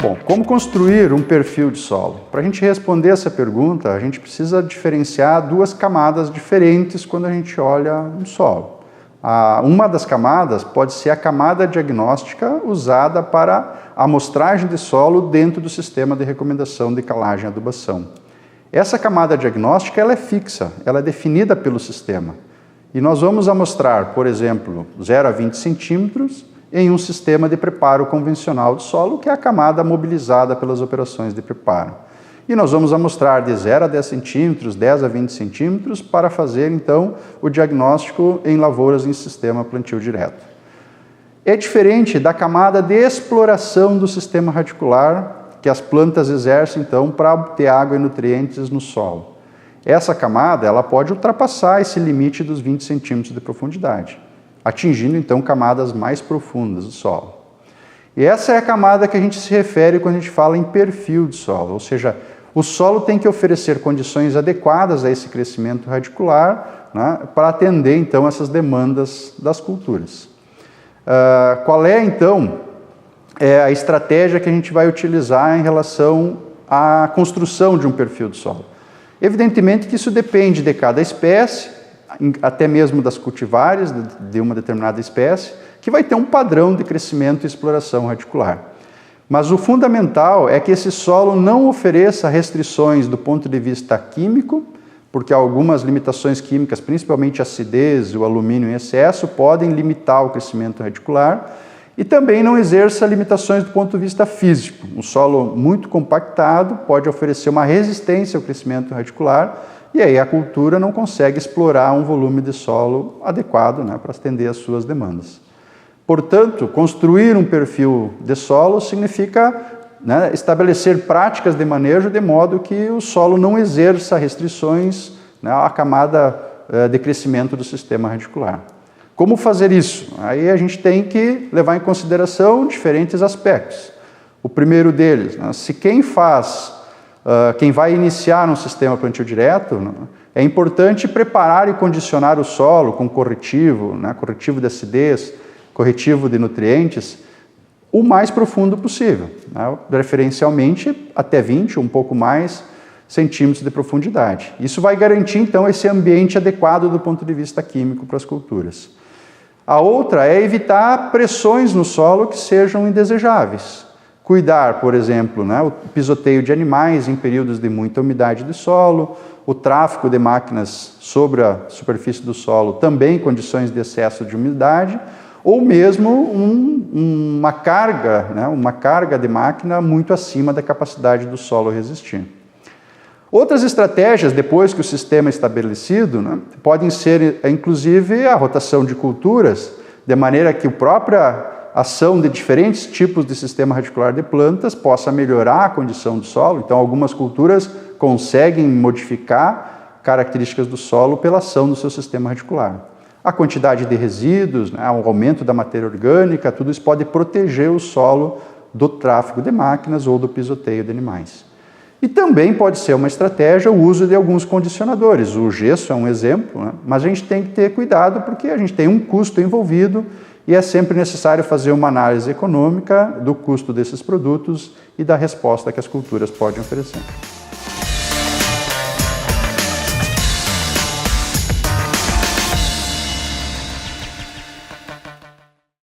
Bom, como construir um perfil de solo? Para a gente responder essa pergunta, a gente precisa diferenciar duas camadas diferentes quando a gente olha um solo. Uma das camadas pode ser a camada diagnóstica usada para a amostragem de solo dentro do sistema de recomendação de calagem e adubação. Essa camada diagnóstica ela é fixa, ela é definida pelo sistema. E nós vamos amostrar, por exemplo, 0 a 20 centímetros em um sistema de preparo convencional de solo, que é a camada mobilizada pelas operações de preparo. E nós vamos amostrar de 0 a 10 centímetros, 10 a 20 centímetros, para fazer, então, o diagnóstico em lavouras em sistema plantio direto. É diferente da camada de exploração do sistema radicular, que as plantas exercem, então, para obter água e nutrientes no solo. Essa camada ela pode ultrapassar esse limite dos 20 centímetros de profundidade, atingindo, então, camadas mais profundas do solo. E essa é a camada que a gente se refere quando a gente fala em perfil de solo, ou seja, o solo tem que oferecer condições adequadas a esse crescimento radicular, né, para atender, então, essas demandas das culturas. Qual é, então, a estratégia que a gente vai utilizar em relação à construção de um perfil de solo? Evidentemente que isso depende de cada espécie, até mesmo das cultivares de uma determinada espécie, que vai ter um padrão de crescimento e exploração radicular. Mas o fundamental é que esse solo não ofereça restrições do ponto de vista químico, porque algumas limitações químicas, principalmente a acidez e o alumínio em excesso, podem limitar o crescimento radicular, e também não exerça limitações do ponto de vista físico. Um solo muito compactado pode oferecer uma resistência ao crescimento radicular, e aí a cultura não consegue explorar um volume de solo adequado, né, para atender às suas demandas. Portanto, construir um perfil de solo significa, né, estabelecer práticas de manejo de modo que o solo não exerça restrições, né, à camada de crescimento do sistema radicular. Como fazer isso? Aí a gente tem que levar em consideração diferentes aspectos. O primeiro deles, né, se quem vai iniciar um sistema plantio direto, né, é importante preparar e condicionar o solo com corretivo, né, corretivo de acidez, corretivo de nutrientes, o mais profundo possível, né, preferencialmente até 20 ou um pouco mais centímetros de profundidade. Isso vai garantir, então, esse ambiente adequado do ponto de vista químico para as culturas. A outra é evitar pressões no solo que sejam indesejáveis. Cuidar, por exemplo, né, o pisoteio de animais em períodos de muita umidade do solo, o tráfego de máquinas sobre a superfície do solo também em condições de excesso de umidade, ou mesmo uma carga de máquina muito acima da capacidade do solo resistir. Outras estratégias, depois que o sistema é estabelecido, né, podem ser, inclusive, a rotação de culturas, de maneira que a própria ação de diferentes tipos de sistema radicular de plantas possa melhorar a condição do solo. Então, algumas culturas conseguem modificar características do solo pela ação do seu sistema radicular. A quantidade de resíduos, né, o aumento da matéria orgânica, tudo isso pode proteger o solo do tráfego de máquinas ou do pisoteio de animais. E também pode ser uma estratégia o uso de alguns condicionadores. O gesso é um exemplo, né, mas a gente tem que ter cuidado porque a gente tem um custo envolvido e é sempre necessário fazer uma análise econômica do custo desses produtos e da resposta que as culturas podem oferecer.